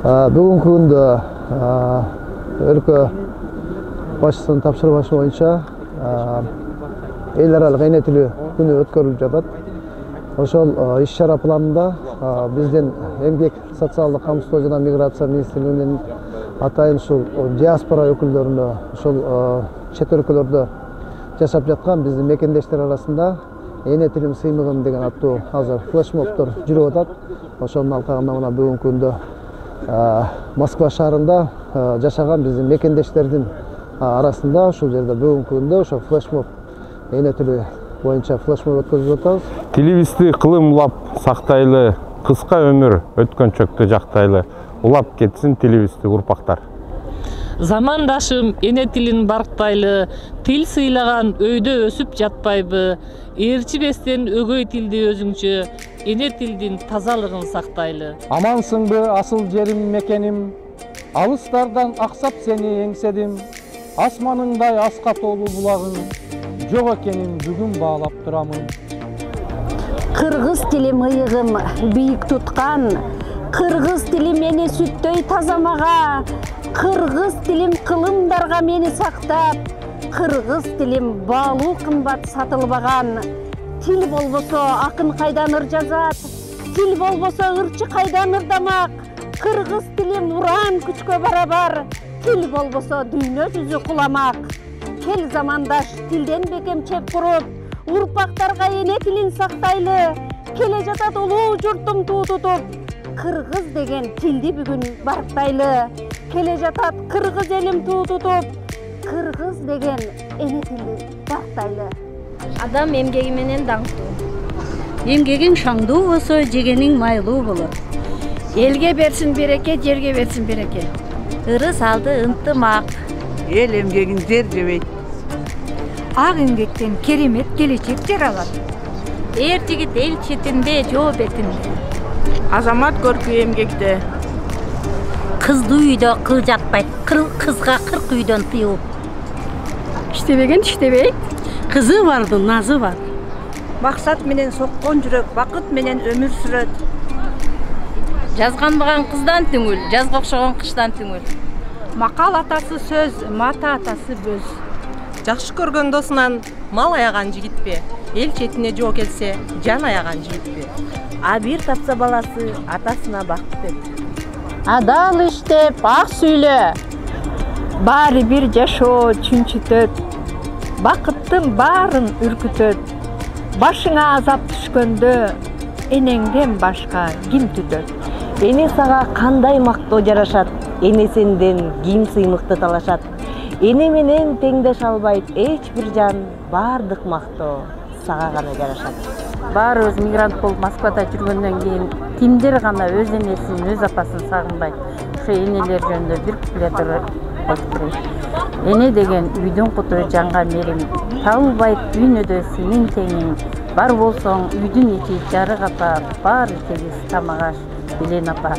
Бүгүнкү күндө өлкө башчысынын тапшырмасы боюнча эл аралык эне тили күнү өткөрүлүп жатат. Ошол иш-чара планында биздин Эмгек социалдык камсыздоо жана миграция министрлигинин атайын ушул диаспора өкүлдөрүнө, ошол чет өлкөлөрдө жашап жаткан биздин мекендештер арасында эне тилим сыймыгым деген аттуу азыр флешмобдор жүрүп атат. Ошонун алкагында мына бүгүнкү күндө Москва шаарында жашаган биздин мекендештердин арасында ушул жерде бүгүнкү күндө ошо флешмоб эне тили боюнча флешмоб өткөзүп атабыз. Тилибизди кылымлап сактайлы, кыска өмүр өткөнчөктү жактайлы, улап кетсин тилибизди урпактар. Замандашым эне тилин барктайлы, тил сыйлаган өйдө өсүп жатпайбы, ээрчибестен өгөй тилди өзүңчө, эне тилдин тазалыгын сактайлы. Амансыңбы асыл жерим мекеним, алыстардан аксап сени эңседим, асманыңдай аска толуу булагың, жок экенин бүгүн баалап турамын. Кыргыз тилим ыйыгым бийик туткан, кыргыз тили мени сүттөй тазамага, кыргыз тилим кылымдарга мени сактап, кыргыз тилим баалуу кымбат сатылбаган. Тил болбосо акын кайдан ыр жазат, тил болбосо ырчы кайдан ырдамак, кыргыз тилим уран күчкө барабар, тил болбосо дүйнө жүзү куламак. Кел замандаш тилден бекем чеп куруп, урпактарга эне тилин сактайлы, келе жатат улуу журтум туу тутуп, кыргыз деген тилди бүгүн барктайлы, келе жатат кыргыз элим туу тутуп, кыргыз деген эне тилди барктайлы. Адам эмгеги менен даңктуу. Эмгегиң шаңдуу болсо, жегениң майлуу болот. Элге берсин береке, жерге берсин береке. Ырыс алды ынтымак. Эл эмгегин жер жебейт. Ак эмгектен керемет келечек жаралат. Эр жигит эл четинде, жоо бетинде. Азамат көркү эмгекте. Кызды үйдө кыл жатпайт, кызга 40 үйдөн тыюу. Иштебеген иштебейт. Кызы бардын назы бар. Максат менен соккон жүрөк, бакыт менен өмүр сүрөт. Жазганбаган кыздан түңүл, жазга окшогон кыштан түңүл. Макал атасы сөз, мата атасы бөз. Жакшы көргөн досунан мал аяган жигитпе, эл четине жоо келсе, жан аяган жигитпе. А бир тапса баласы атасына бактыт эт. Адал иштеп, ак сүйлө, Баары бир жашоо чүнчүтөт, бакыттын баарын үркүтөт. Башыңа азап түшкөндө, энеңден башка ким түтөт? Эне сага кандай мактоо жарашат, энесинден ким сыймыкты талашат. Эне менен теңдеш албайт эч бир жан, баардык мактоо сага гана жарашат. Баарыбыз мигрант болуп Москвада жүргөндөн кийин кимдир гана өз энесин, өз апасын сагынбайт. Ошо энелер жөнүндө бир куплет айтып берейин. Эне деген үйдүн куту, жанга мерим. Табылбайт дүйнөдө сенин теңиң. Бар болсоң үйдүн ичи жарык апа, баары тегиз тамак аш, Билен апа.